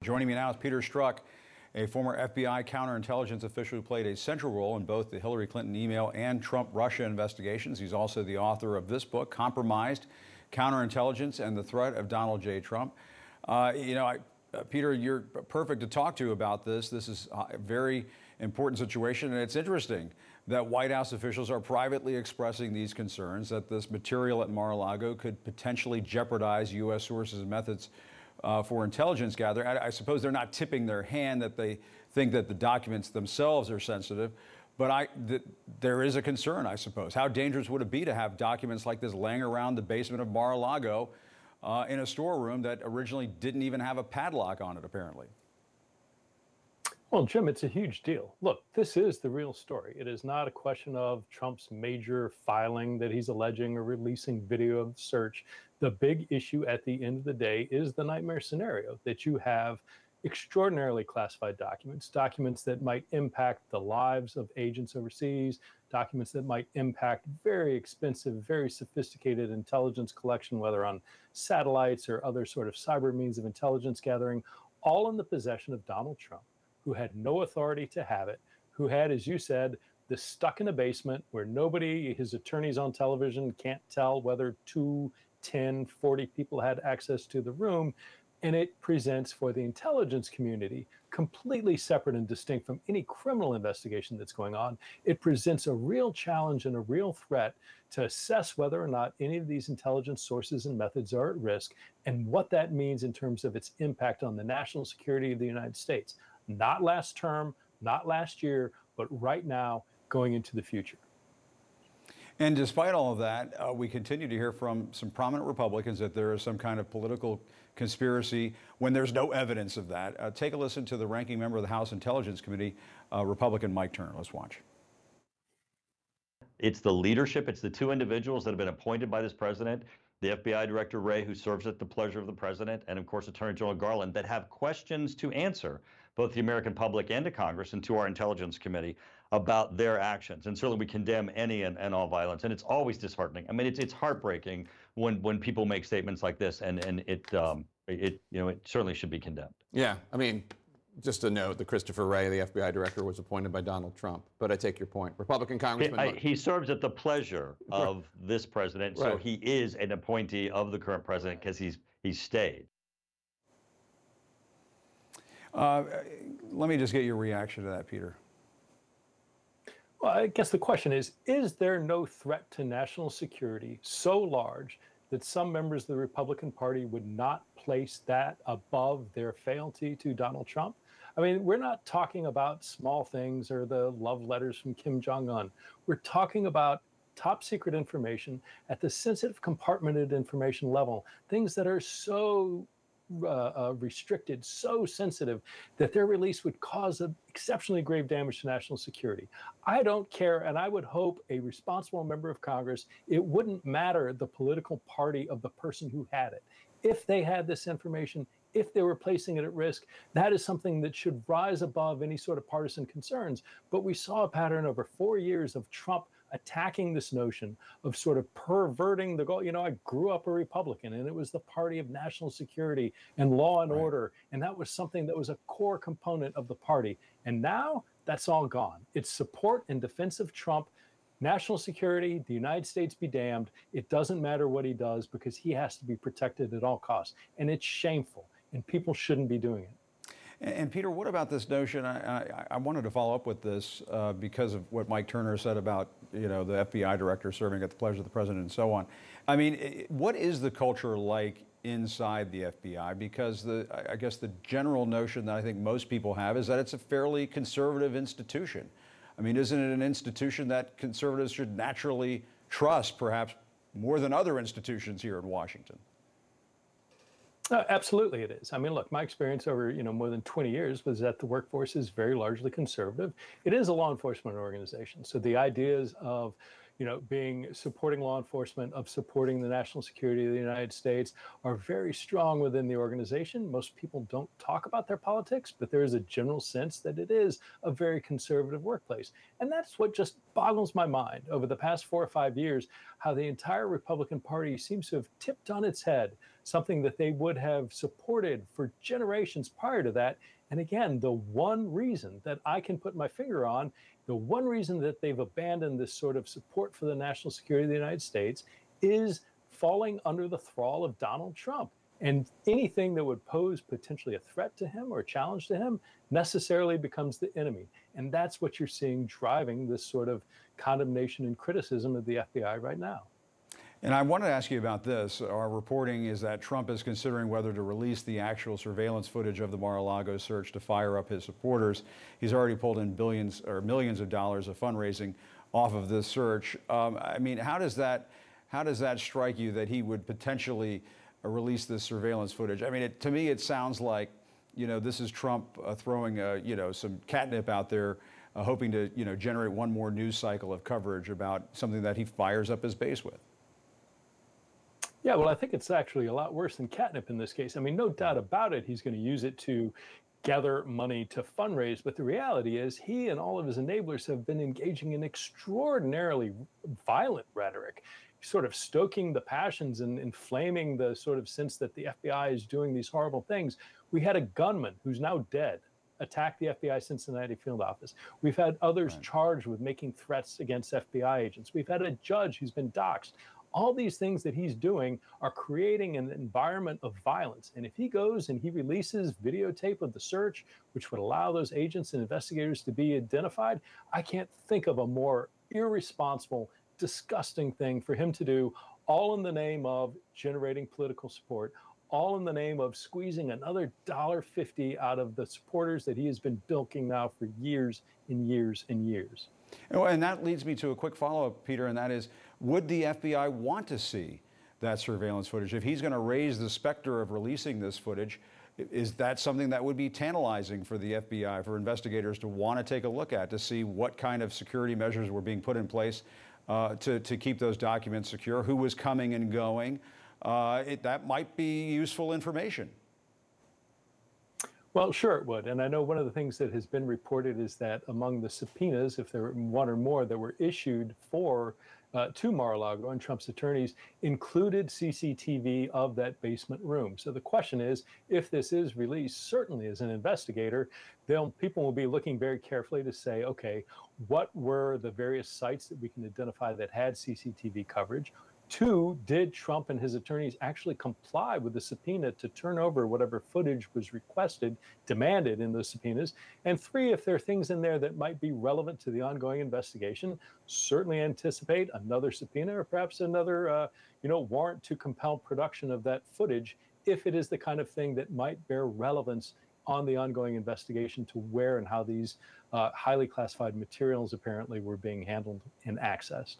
Joining me now is Peter Strzok, a former FBI counterintelligence official who played a central role in both the Hillary Clinton email and Trump-Russia investigations. He's also the author of this book, Compromised: Counterintelligence and the Threat of Donald J. Trump. Peter, you're perfect to talk to about this. This is a very important situation, and it's interesting that White House officials are privately expressing these concerns that this material at Mar-a-Lago could potentially jeopardize U.S. sources and methods for intelligence gathering. I suppose they're not tipping their hand that they think that the documents themselves are sensitive, but there is a concern, I suppose. How dangerous would it be to have documents like this laying around the basement of Mar-a-Lago in a storeroom that originally didn't even have a padlock on it, apparently? Well, Jim, it's a huge deal. Look, this is the real story. It is not a question of Trump's major filing that he's alleging or releasing video of the search. The big issue at the end of the day is the nightmare scenario that you have extraordinarily classified documents that might impact the lives of agents overseas, documents that might impact very expensive, very sophisticated intelligence collection, whether on satellites or other sort of cyber means of intelligence gathering, all in the possession of Donald Trump, who had no authority to have it, who had, as you said, this stuck in a basement where nobody, his attorneys on television can't tell whether 2, 10, 40 people had access to the room. And it presents for the intelligence community, completely separate and distinct from any criminal investigation that's going on. It presents a real challenge and a real threat to assess whether or not any of these intelligence sources and methods are at risk and what that means in terms of its impact on the national security of the United States. Not last term, not last year, but right now, going into the future. And despite all of that, we continue to hear from some prominent Republicans that there is some kind of political conspiracy when there's no evidence of that. Take a listen to the ranking member of the House Intelligence Committee, Republican Mike Turner. Let's watch. It's the leadership. It's the two individuals that have been appointed by this president, the FBI Director Wray, who serves at the pleasure of the president, and of course, Attorney General Garland, that have questions to answer, both the American public and to Congress and to our Intelligence Committee about their actions. And certainly we condemn any and all violence. And it's always disheartening. I mean, it's heartbreaking when people make statements like this, and it certainly should be condemned. Yeah, I mean, just a note, the Christopher Wray, the FBI director, was appointed by Donald Trump. But I take your point. Republican Congressman. He serves at the pleasure of this president, so he is an appointee of the current president because he's stayed. Let me just get your reaction to that, Peter. Well, I guess the question is there no threat to national security so large that some members of the Republican Party would not place that above their fealty to Donald Trump? I mean, we're not talking about small things or the love letters from Kim Jong-un. We're talking about top secret information at the sensitive compartmented information level, things that are so restricted, so sensitive that their release would cause exceptionally grave damage to national security. I don't care, and I would hope a responsible member of Congress, it wouldn't matter the political party of the person who had it. If they had this information, if they were placing it at risk, that is something that should rise above any sort of partisan concerns. But we saw a pattern over 4 years of Trump attacking this notion of sort of perverting the goal. You know, I grew up a Republican, and it was the party of national security and law and order. And that was something that was a core component of the party. And now that's all gone. It's support and defense of Trump, national security, the United States be damned. It doesn't matter what he does because he has to be protected at all costs. And it's shameful, and people shouldn't be doing it. And Peter, what about this notion? I wanted to follow up with this because of what Mike Turner said about, the FBI director serving at the pleasure of the president and so on. I mean, what is the culture like inside the FBI? Because I guess the general notion that I think most people have is that it's a fairly conservative institution. I mean, isn't it an institution that conservatives should naturally trust, perhaps more than other institutions here in Washington? Absolutely it is. I mean, look, my experience over, more than 20 years was that the workforce is very largely conservative. It is a law enforcement organization. So the ideas of, supporting law enforcement, of supporting the national security of the United States are very strong within the organization. Most people don't talk about their politics, but there is a general sense that it is a very conservative workplace. And that's what just boggles my mind over the past 4 or 5 years, how the entire Republican Party seems to have tipped on its head something that they would have supported for generations prior to that. And again, the one reason that I can put my finger on, the one reason that they've abandoned this sort of support for the national security of the United States is falling under the thrall of Donald Trump. And anything that would pose potentially a threat to him or a challenge to him necessarily becomes the enemy. And that's what you're seeing driving this sort of condemnation and criticism of the FBI right now. And I wanted to ask you about this. Our reporting is that Trump is considering whether to release the actual surveillance footage of the Mar-a-Lago search to fire up his supporters. He's already pulled in billions or millions of dollars of fundraising off of this search. I mean, how does that strike you that he would potentially release this surveillance footage? I mean, to me, it sounds like, this is Trump throwing, some catnip out there, hoping to, generate one more news cycle of coverage about something that he fires up his base with. Yeah, well, I think it's actually a lot worse than catnip in this case. I mean, no doubt about it, he's going to use it to gather money to fundraise. But the reality is he and all of his enablers have been engaging in extraordinarily violent rhetoric, sort of stoking the passions and inflaming the sort of sense that the FBI is doing these horrible things. We had a gunman who's now dead attack the FBI Cincinnati field office. We've had others charged with making threats against FBI agents. We've had a judge who's been doxxed. All these things that he's doing are creating an environment of violence. And if he goes and he releases videotape of the search, which would allow those agents and investigators to be identified, I can't think of a more irresponsible, disgusting thing for him to do, all in the name of generating political support, all in the name of squeezing another $1.50 out of the supporters that he has been bilking now for years and years and years. And that leads me to a quick follow-up, Peter, and that is, would the FBI want to see that surveillance footage? If he's going to raise the specter of releasing this footage, is that something that would be tantalizing for the FBI, for investigators to want to take a look at, to see what kind of security measures were being put in place to keep those documents secure, who was coming and going? That might be useful information. Well, sure it would. And I know one of the things that has been reported is that among the subpoenas, if there were one or more that were issued to Mar-a-Lago and Trump's attorneys, included CCTV of that basement room. So the question is, if this is released, certainly as an investigator, people will be looking very carefully to say, okay, what were the various sites that we can identify that had CCTV coverage? 2, did Trump and his attorneys actually comply with the subpoena to turn over whatever footage was requested, demanded in those subpoenas? And 3, if there are things in there that might be relevant to the ongoing investigation, certainly anticipate another subpoena or perhaps another, warrant to compel production of that footage if it is the kind of thing that might bear relevance on the ongoing investigation to where and how these highly classified materials apparently were being handled and accessed.